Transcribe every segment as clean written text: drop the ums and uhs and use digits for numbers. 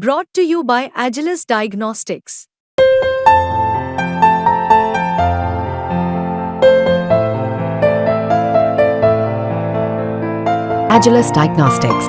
Brought to you by Agilus Diagnostics. Agilus Diagnostics.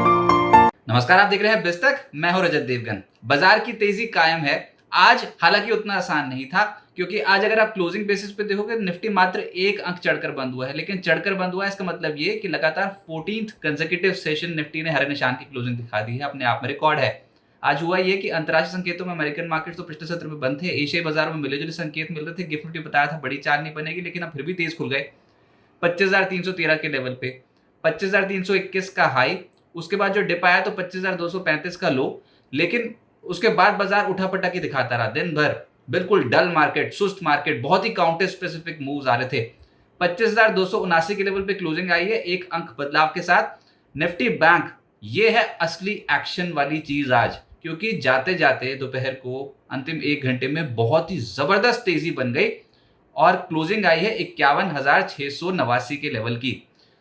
नमस्कार, आप देख रहे हैं बिस्तक। मैं हूं रजत देवगन। बाजार की तेजी कायम है आज, हालांकि उतना आसान नहीं था, क्योंकि आज अगर आप क्लोजिंग बेसिस पे देखोगे निफ्टी मात्र एक अंक चढ़कर बंद हुआ है। लेकिन चढ़कर बंद हुआ है इसका मतलब ये कि लगातार 14th कंसेक्यूटिव सेशन निफ्टी ने हरे निशान की क्लोजिंग दिखा दी है, अपने आप में रिकॉर्ड है। आज हुआ ये कि अंतर्राष्ट्रीय संकेतों में अमेरिकन मार्केट तो पिछले सत्र में बंद थे, एशियाई बाजार में मिले जुले संकेत मिल रहे थे। गिफ्ट निफ्टी बताया था बड़ी चाल नहीं बनेगी, लेकिन अब फिर भी तेज खुल गए 25,313 के लेवल पे, 25,321 का हाई, उसके बाद जो डिप आया तो 25,235 का लो। लेकिन उसके बाद बाजार उठापटक ही दिखाता रहा दिन भर। बिल्कुल डल मार्केट, सुस्त मार्केट, बहुत ही काउंटर स्पेसिफिक मूव्स आ रहे थे। 25,279 के लेवल पे क्लोजिंग आई है एक अंक बदलाव के साथ। निफ्टी बैंक, ये है असली एक्शन वाली चीज आज, क्योंकि जाते जाते दोपहर को अंतिम एक घंटे में बहुत ही जबरदस्त तेजी बन गई और क्लोजिंग आई है 51,689 के लेवल की।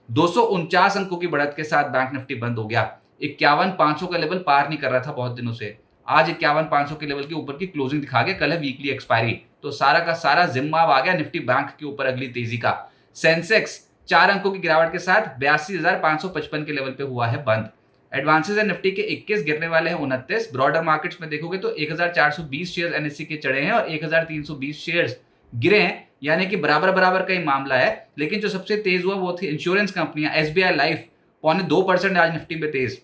249 अंकों की बढ़त के साथ बैंक निफ्टी बंद हो गया। 51,500 का लेवल पार नहीं कर रहा था बहुत दिनों से। आज 51,500 के लेवल के ऊपर की क्लोजिंग दिखा गया। कल है वीकली एक्सपायरी, तो सारा का सारा जिम्मा अब आ गया निफ्टी बैंक के ऊपर अगली तेजी का। सेंसेक्स 4 अंकों की गिरावट के साथ 82,555 के लेवल पे हुआ है बंद। एडवांसेस है निफ्टी के 21, गिरने वाले हैं 29। ब्रॉडर मार्केट्स में देखोगे तो 1,420 शेयर एनएससी के चढ़े हैं और 1,320 शेयर्स गिरे हैं, यानी कि बराबर बराबर का ही मामला है। लेकिन जो सबसे तेज हुआ वो थी इंश्योरेंस कंपनियां। एसबीआई लाइफ 0.25% आज निफ्टी में तेज।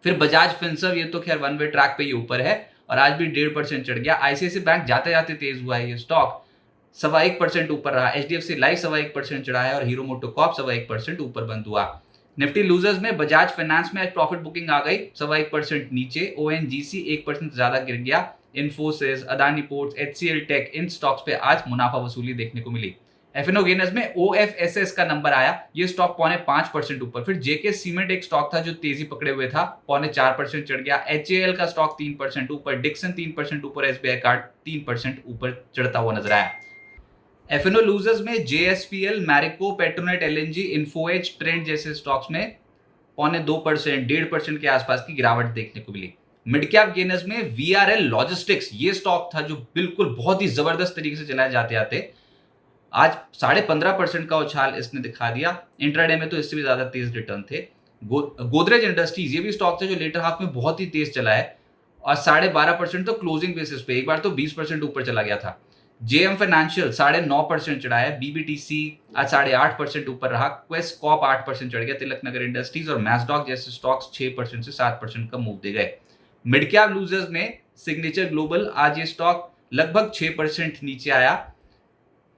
फिर बजाज फिनसर्व, ये तो खैर वन वे ट्रैक पे ही ऊपर है और आज भी 1.5% चढ़ गया। आईसीआईसी बैंक जाते जाते तेज हुआ है, ये स्टॉक 1.25% ऊपर रहा। एचडीएफसी लाइफ 1.25% चढ़ा है और हीरो मोटोकॉर्प 1.25% ऊपर बंद हुआ। निफ्टी लूजर्स में बजाज फाइनेंस में आज प्रॉफिट बुकिंग आ गई 1.25% नीचे। ओएनजीसी 1% ज्यादा गिर गया। Infosys, Adani ports, HCL tech, इन स्टॉक्स पे आज मुनाफा वसूली देखने को मिली। एफएनओ गेनर्स में ओएफएसएस का नंबर आया, ये स्टॉक 0.5% ऊपर। फिर जेके सीमेंट एक स्टॉक था जो तेजी पकड़े हुए था, 0.4% चढ़ गया। एचएएल का स्टॉक 3% ऊपर, डिक्सन 3% ऊपर, एसबीआई कार्ड 3% ऊपर चढ़ता हुआ नजर आया। एफएनओ लूजर्स में JSPL, Marico, Petronet LNG, Info Edge, trend जैसे स्टॉक्स में 0.2%, 1.5% के आसपास की गिरावट देखने को मिली। मिड कैप गेनर्स में वीआरएल लॉजिस्टिक्स, ये स्टॉक था जो बिल्कुल बहुत ही जबरदस्त तरीके से चलाए जाते आते, आज 15.5% का उछाल इसने दिखा दिया। इंट्राडे में तो इससे भी ज्यादा तेज रिटर्न थे। गोदरेज इंडस्ट्रीज, ये भी स्टॉक था जो लेटर हाफ में बहुत ही तेज चला है और 12.5% तो क्लोजिंग बेसिस पे, एक बार तो 20% ऊपर चला गया था। जेएम फाइनेंशियल 9.5% चढ़ा है। बीबीटीसी आज 8.5% ऊपर रहा। क्वेस्ट कॉप 8% चढ़ गया। तिलक नगर इंडस्ट्रीज और मैसडॉक जैसे स्टॉक्स 6% से 7% का मूव दे गए। मिड कैप लूजर्स में सिग्नेचर ग्लोबल, आज ये स्टॉक लगभग 6% नीचे आया।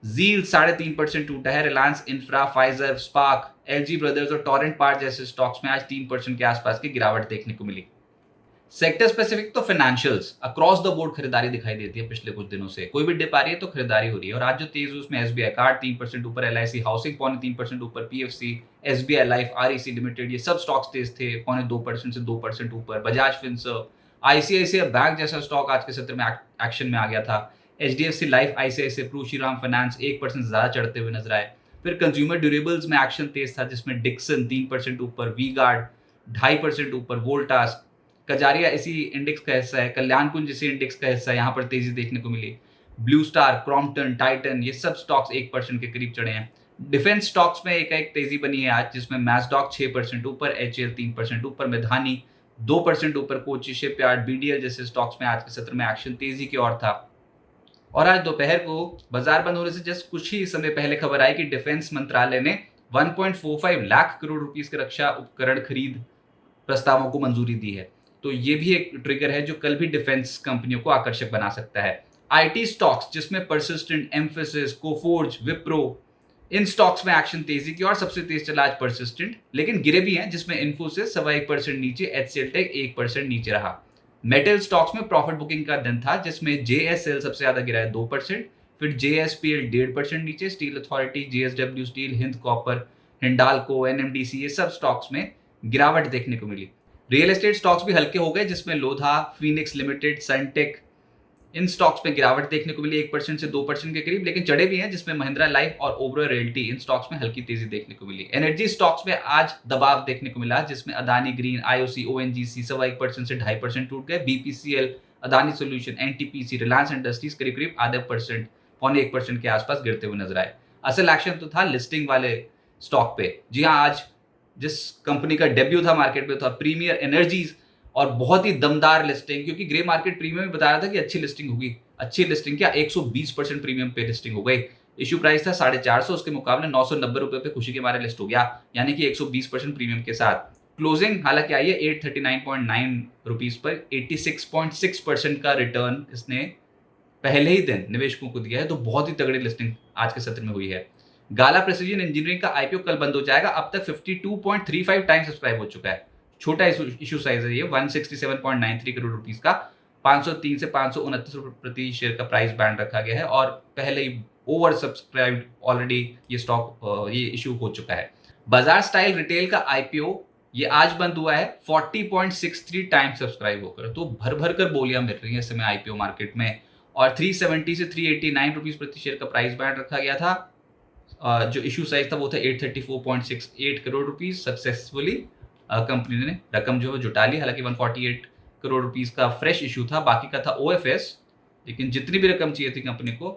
जील 3.5% टूटा है। Reliance infra, Pfizer, spark, LG brothers और टोरेंट पार्ट जैसे स्टॉक्स में आज 3% के आसपास की गिरावट देखने को मिली। सेक्टर स्पेसिफिक तो फाइनेंशियल्स अक्रॉस द बोर्ड खरीदारी दिखाई देती है पिछले कुछ दिनों से। कोई भी डिप आ रही है तो खरीदारी हो रही है। और आज जो तेज है उसमें एसबीआई कार्ड 3% ऊपर, एलआईसी हाउसिंग 0.3% ऊपर, PFC, SBI Life, REC Limited, ये सब स्टॉक्स तेज थे 0.2% से 2% ऊपर। बजाज फिनसर्व, आईसीआईसीआई बैंक जैसा स्टॉक आज के सत्र में एक्शन में आ गया था। HDFC Life, ICICI Pru, Shriram Finance 1% ज्यादा चढ़ते हुए नजर आए। फिर कंज्यूमर ड्यूरेबल्स में एक्शन तेज था, जिसमें डिक्सन 3% ऊपर, वी गार्ड 2.5% ऊपर, वोल्टास, कजारिया इसी इंडेक्स का हिस्सा है, कल्याण कुंज इसी इंडेक्स का हिस्सा है, यहाँ पर तेजी देखने को मिली। ब्लू स्टार, क्रॉम्पटन, टाइटन, ये सब स्टॉक्स 1% के करीब चढ़े हैं। डिफेंस स्टॉक्स में एक तेजी बनी है आज, जिसमें मैसडॉक 6% ऊपर, एचएएल 3% ऊपर, मेधानी 2% ऊपर, कोची शिपयार्ड, बीडीएल जैसे स्टॉक्स में आज के सत्र में एक्शन तेजी की ओर था। और आज दोपहर को बाजार बंद होने से जस्ट कुछ ही समय पहले खबर आई कि डिफेंस मंत्रालय ने 1.45 लाख करोड़ रुपीस के रक्षा उपकरण खरीद प्रस्तावों को मंजूरी दी है। तो ये भी एक ट्रिगर है जो कल भी डिफेंस कंपनियों को आकर्षक बना सकता है। आईटी स्टॉक्स, जिसमें परसिस्टेंट, एम्फेसिस, कोफोर्ज, विप्रो, इन स्टॉक्स में एक्शन तेजी की और सबसे तेज चला आज परसिस्टेंट, लेकिन गिरे भी हैं, जिसमें इन्फोसिस 1.25% नीचे, एचसीएल टेक 1% नीचे रहा। मेटल स्टॉक्स में प्रॉफिट बुकिंग का दिन था, जिसमें जेएसएल सबसे ज्यादा गिरा है 2%, फिर जेएसपीएल 1.5% नीचे, steel authority, JSW steel, Hind copper, Hindalco, NMDC, ये सब स्टॉक्स में गिरावट देखने को मिली। रियल एस्टेट स्टॉक्स भी हल्के हो गए, जिसमें लोधा, फीनिक्स लिमिटेड, सनटेक, इन स्टॉक्स में गिरावट देखने को मिली 1% से 2% के करीब, लेकिन चढ़े भी हैं, जिसमें महिंद्रा लाइफ और ओबरॉय रियल्टी इन स्टॉक्स में हल्की तेजी देखने को मिली। एनर्जी स्टॉक्स में आज दबाव देखने को मिला, जिसमें अदानी ग्रीन, आईओसी, ओएनजीसी 1.25% से 2.5% टूट गए। BPCL, Adani solution, NTPC, Reliance industries करीब करीब 0.5%, 0.25% के आसपास गिरते हुए नजर आए। असल एक्शन तो था लिस्टिंग वाले स्टॉक पे। जी हाँ, आज जिस कंपनी का डेब्यू था मार्केट में था प्रीमियर एनर्जीज, और बहुत ही दमदार लिस्टिंग, क्योंकि ग्रे मार्केट प्रीमियम में बता रहा था कि अच्छी लिस्टिंग होगी। अच्छी लिस्टिंग क्या, 120% प्रीमियम पे लिस्टिंग हो गई। इश्यू प्राइस था 450, उसके मुकाबले 990 रुपए पे खुशी के मारे लिस्ट हो गया, यानी कि 120% प्रीमियम के साथ। क्लोजिंग हालांकि आई है 839.9 रुपीज पर, 86.6% का रिटर्न इसने पहले ही दिन निवेशकों को दिया है, तो बहुत ही तगड़ी लिस्टिंग आज के सत्र में हुई है। गाला प्रेसिजन इंजीनियरिंग का आईपीओ कल बंद हो जाएगा। अब तक 52.35 टाइम सब्सक्राइब हो चुका है। छोटा इशू साइज है ये, 167.93 करोड़ रुपीस का, 503 से 529 रुपए प्रति शेयर का प्राइस बैंड रखा गया है, और पहले ही ओवर सब्सक्राइब्ड ऑलरेडी ये स्टॉक ये इशू हो चुका है। बाजार स्टाइल रिटेल का आईपीओ ये आज बंद हुआ है 40.63 टाइम सब्सक्राइब होकर, तो भर भर कर बोलियां मिल रही है इस समय आईपीओ मार्केट में। और 370 से 389 रुपीस प्रति शेयर का प्राइस बैंड रखा गया था। जो इशू साइज था वो था 834.68 करोड़ रुपीस। सक्सेसफुली कंपनी ने रकम जो है जुटा ली। हालांकि 148 करोड़ रुपीस का फ्रेश इशू था, बाकी का था ओएफएस, लेकिन जितनी भी रकम चाहिए थी कंपनी को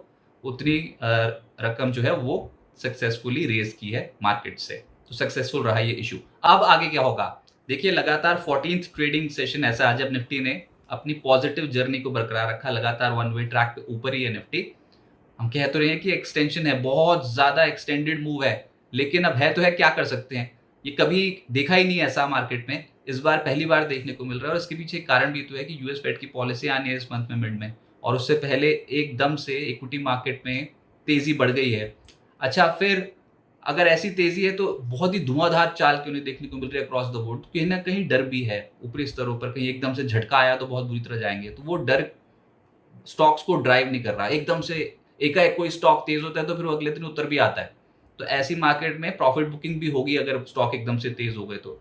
उतनी रकम जो है वो सक्सेसफुली रेज की है मार्केट से, तो सक्सेसफुल रहा ये इशू। अब आगे क्या होगा देखिए, लगातार 14th ट्रेडिंग सेशन ऐसा आज जब निफ्टी ने अपनी पॉजिटिव जर्नी को बरकरार रखा, लगातार वन वे ट्रैक पे ऊपर ही है निफ्टी। हम कह तो रहे हैं कि एक्सटेंशन है, बहुत ज्यादा एक्सटेंडेड मूव है, लेकिन अब है तो है, क्या कर सकते हैं। ये कभी देखा ही नहीं ऐसा मार्केट में, इस बार पहली बार देखने को मिल रहा है। और इसके पीछे एक कारण भी तो है कि यूएस फेड की पॉलिसी आनी है इस मंथ में मिड में, और उससे पहले एकदम से इक्विटी मार्केट में तेजी बढ़ गई है। अच्छा, फिर अगर ऐसी तेजी है तो बहुत ही धुआंधार चाल क्यों नहीं देखने को मिल रही है अक्रॉस द बोर्ड। कहीं ना कहीं डर भी है ऊपरी स्तरों पर, कहीं एकदम से झटका आया तो बहुत बुरी तरह जाएंगे, तो वो डर स्टॉक्स को ड्राइव नहीं कर रहा। एकदम से एकाएक कोई स्टॉक तेज होता है तो फिर वो अगले दिन उतर भी आता है, तो ऐसी मार्केट में प्रॉफिट बुकिंग भी होगी अगर स्टॉक एकदम से तेज हो गए तो।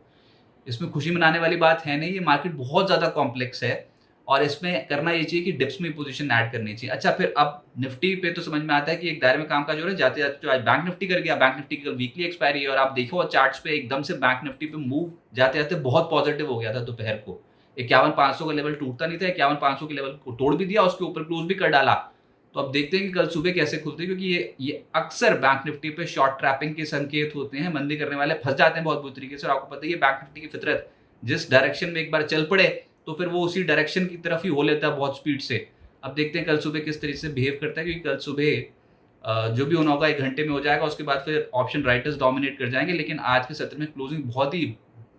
इसमें खुशी मनाने वाली बात है नहीं, ये मार्केट बहुत ज्यादा कॉम्प्लेक्स है, और इसमें करना ये चाहिए कि डिप्स में पोजीशन ऐड करनी चाहिए। अच्छा, फिर अब निफ्टी पे तो समझ में आता है कि एक दायरे में काम काज हो रहा है। जाते जाते आज बैंक निफ्टी कर गया, बैंक निफ्टी की वीकली एक्सपायरी है, और आप देखो चार्ट्स पे एकदम से बैंक निफ्टी पे मूव जाते जाते बहुत पॉजिटिव हो गया था दोपहर को। 51,500 का लेवल टूटता नहीं था, 51,500 के लेवल को तोड़ भी दिया, उसके ऊपर क्लोज भी कर डाला। तो अब देखते हैं कि कल सुबह कैसे खुलते हैं, क्योंकि ये अक्सर बैंक निफ्टी पे शॉर्ट ट्रैपिंग के संकेत होते हैं। मंदी करने वाले फंस जाते हैं बहुत बुरी तरीके से, और आपको पता है बैंक निफ्टी की फितरत, जिस डायरेक्शन में एक बार चल पड़े तो फिर वो उसी डायरेक्शन की तरफ ही हो लेता है बहुत स्पीड से। अब देखते हैं कल सुबह किस तरीके से बिहेव करता है, क्योंकि कल सुबह जो भी होना होगा 1 घंटे में हो जाएगा, उसके बाद फिर ऑप्शन राइटर्स डोमिनेट कर जाएंगे। लेकिन आज के सत्र में क्लोजिंग बहुत ही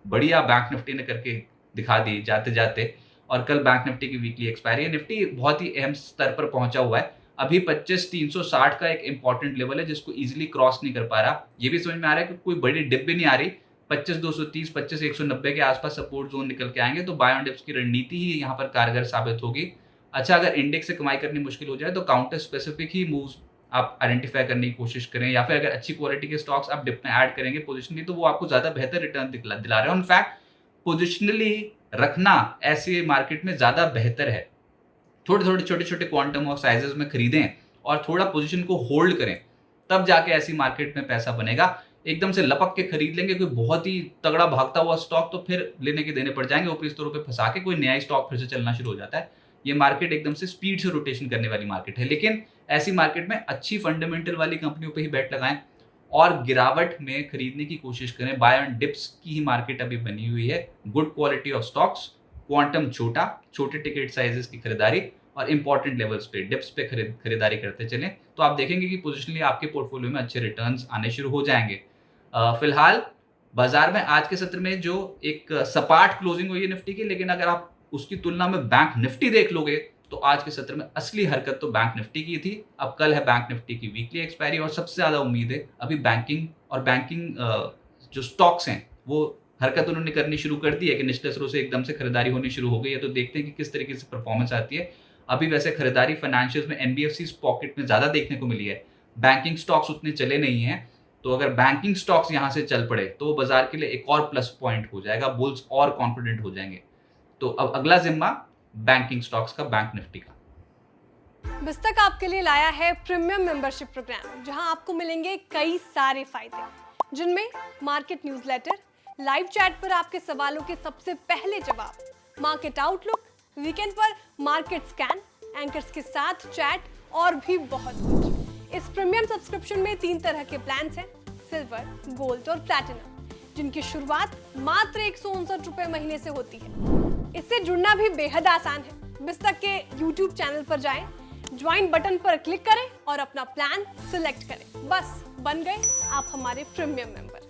बढ़िया बैंक निफ्टी ने करके दिखा दी जाते जाते, और कल बैंक निफ्टी की वीकली एक्सपायरी है। निफ्टी बहुत ही अहम स्तर पर पहुंचा हुआ है, अभी 25,360 का एक इंपॉर्टेंट लेवल है जिसको इजीली क्रॉस नहीं कर पा रहा। ये भी समझ में आ रहा है कि कोई बड़ी डिप भी नहीं आ रही। 25,230, 25,190 के आसपास सपोर्ट जोन निकल के आएंगे, तो बाय ऑन डिप्स की रणनीति ही यहाँ पर कारगर साबित होगी। अच्छा, अगर इंडेक्स से कमाई करनी मुश्किल हो जाए तो काउंटर स्पेसिफिक ही मूव्स आप आइडेंटिफाई करने की कोशिश करें, या फिर अगर अच्छी क्वालिटी के स्टॉक्स आप डिप में ऐड करेंगे पोजिशनली, तो वो आपको ज्यादा बेहतर रिटर्न दिला रहे हैं। इनफैक्ट पोजिशनली रखना ऐसे मार्केट में ज्यादा बेहतर है। थोड़े छोटे छोटे क्वांटम और साइजेस में खरीदें और थोड़ा पोजीशन को होल्ड करें, तब जाके ऐसी मार्केट में पैसा बनेगा। एकदम से लपक के खरीद लेंगे कोई बहुत ही तगड़ा भागता हुआ स्टॉक, तो फिर लेने के देने पड़ जाएंगे, ऊपरी स्तरों पे फंसा के कोई नया स्टॉक फिर से चलना शुरू हो जाता है। ये मार्केट एकदम से स्पीड से रोटेशन करने वाली मार्केट है, लेकिन ऐसी मार्केट में अच्छी फंडामेंटल वाली कंपनियों पे ही बैट लगाएं और गिरावट में खरीदने की कोशिश करें। बाय ऑन डिप्स की ही मार्केट अभी बनी हुई है। Good quality of stocks, quantum छोटे टिकट साइजेस की खरीदारी, और इंपॉर्टेंट लेवल्स पे डिप्स पे खरीदारी करते चलें, तो आप देखेंगे कि पोजिशनली आपके पोर्टफोलियो में अच्छे रिटर्न्स आने शुरू हो जाएंगे। फिलहाल बाजार में आज के सत्र में जो एक सपाट क्लोजिंग हुई है निफ्टी की, लेकिन अगर आप उसकी तुलना में बैंक निफ्टी देख लोगे तो आज के सत्र में असली हरकत तो बैंक निफ्टी की थी। अब कल है बैंक निफ्टी की वीकली एक्सपायरी, और सबसे ज्यादा उम्मीद है अभी बैंकिंग जो स्टॉक्स हैं वो हरकत उन्होंने करनी शुरू कर दी है कि निचले स्तरों से एकदम से खरीदारी होनी शुरू हो गई है। तो देखते हैं कि किस तरीके से परफॉर्मेंस आती है। अभी वैसे खरीदारी फाइनेंशियल्स में एनबीएफसी पॉकेट में ज्यादा देखने को मिली है, बैंकिंग स्टॉक्स उतने चले नहीं हैं। तो अगर बैंकिंग स्टॉक्स यहां से चल पड़े तो बाजार के लिए एक और प्लस पॉइंट हो जाएगा, बुल्स और कॉन्फिडेंट हो जाएंगे। तो अब अगला जिम्मा बैंकिंग स्टॉक्स का, बैंक निफ्टी का। बिस्तक आपके लिए लाया है प्रीमियम मेंबरशिप प्रोग्राम, जहां आपको मिलेंगे कई सारे फायदे, जिनमें मार्केट न्यूज़लेटर, लाइव चैट पर आपके सवालों के सबसे पहले जवाब, मार्केट आउटलुक, वीकेंड पर मार्केट स्कैन, एंकर्स के साथ चैट और भी बहुत कुछ। इस प्रीमियम सब्सक्रिप्शन में 3 तरह के प्लान्स हैं, सिल्वर, गोल्ड और प्लैटिनम, जिनकी शुरुआत मात्र 159 रुपए महीने से होती है। इससे जुड़ना भी बेहद आसान है। बिस्तक के YouTube चैनल पर जाएं, ज्वाइन बटन पर क्लिक करें और अपना प्लान सिलेक्ट करें। बस बन गए आप हमारे प्रीमियम मेंबर।